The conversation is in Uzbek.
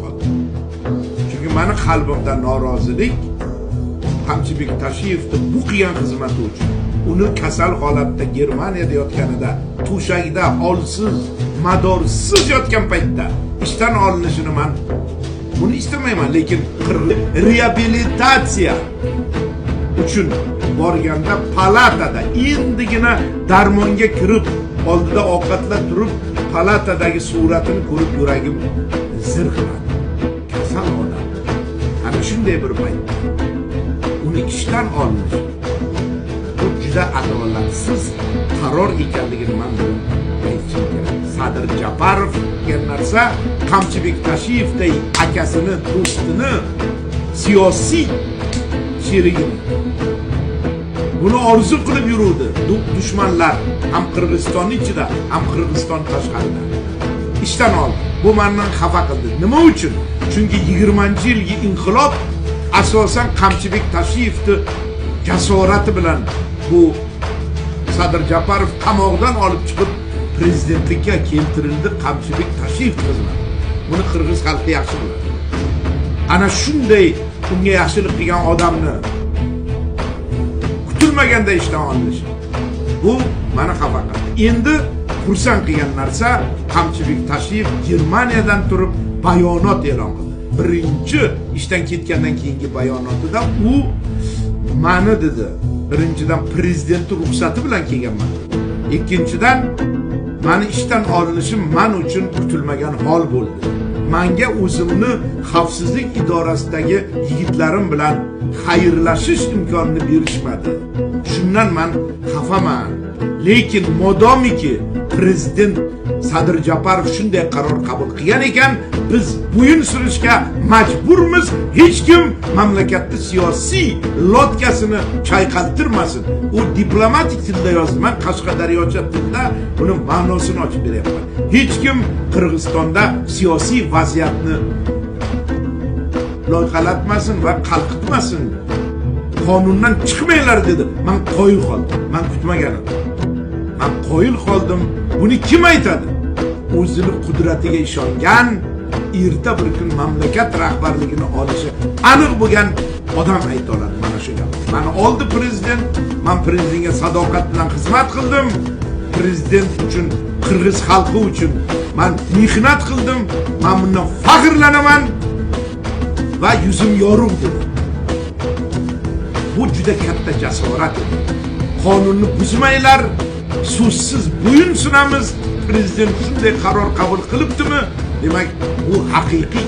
qoldim. Chunki meni qalbimda norozilik Qamchibek Tashiyevning bu qilgan xizmati uchun, uni kasal holatda Germaniyada yotganida, to'shagida holsiz, madorsiz yotgan paytda ishdan olinishini men buni istamayman, lekin reabilitatsiya uchun borganda palatada endigina darmonga kirib, oldida ovqatlab turib, palatadagi suratini ko'rib yuragim zirqiradi. Kasal odam. Ana shunday bir paytda uni ishdan olinish bu juda adolatsiz qaror ekanligini men aytishim kerak. Sadir Japarov degan narsa Qamchibek Tashiyevday akasini, do'stini, siyosiy sherigini buni orzu qilib yuruvdi. Dushmanlar ham Qirg'iziston ichida, ham Qirg'iziston tashqarida ishdan oldi. Bu meni xafa qildi. Nima uchun? Chunki 20-yilgi inqilob asosan Qamchibek Tashiyevning jasorati bilan bu Sadir Japarov qamoqdan olib chiqib prezidentlikka keltirildi. Qamchibek Tashiyev xizmati. Buni Qirg'iz xalqi yaxshi biladi. Ana shunday unga yaxshilik qilgan odamni kutilmaganda ishdan olinishi bu meni xafa qildi. Endi xursand qilgan narsa Qamchibek Tashiyev Germaniyadan turib bayonot e'lon qildi. Birinchi ishdan ketgandan keyingi bayonotida u meni dedi, birinchidan prezidentning ruxsati bilan kelganman. Ikkinchidan meni ishdan olinishim men uchun kutilmagan hol bo'ldi. Menga o'zimni xavfsizlik idorasidagi yigitlarim bilan xayrlashish imkonini berishmadi. Shundan men xafaman. Lekin modomiki prezident Sadir Japarov shunday qaror qabul qilgan ekan, biz bo'yin surishga majburmiz. Hech kim mamlakatda siyosiy lotkasini chayqaltirmasin. U diplomatik tilda yozdi. Men Qashqadaryocha tilda buni ma'nosini ochib beryapman. Hech kim Qirg'izistonda siyosiy vaziyatni loyqalatmasin va qalqitmasin. Qonundan chiqmanglar dedi. Men qoyil qoldim. Men kutmagan edim. Men qoyil qoldim. Buni kim aytadi? O'zining qudratiga ishongan, erta bir kun mamlakat rahbarligini olishi aniq bo'lgan odam ayta oladi mana shu gap. Meni oldi prezident, men prezidentga sadoqat bilan xizmat qildim. Prezident uchun, Qirg'iz xalqi uchun men mehnat qildim. Men bundan faxrlanaman va yuzim yorug' dedi. Bu juda katta jasorat edi. Qonunni buzmanglar, so'zsiz bo'yin sunamiz. Prezident shunday qaror qabul qilibdimi? Demak, bu haqiqiy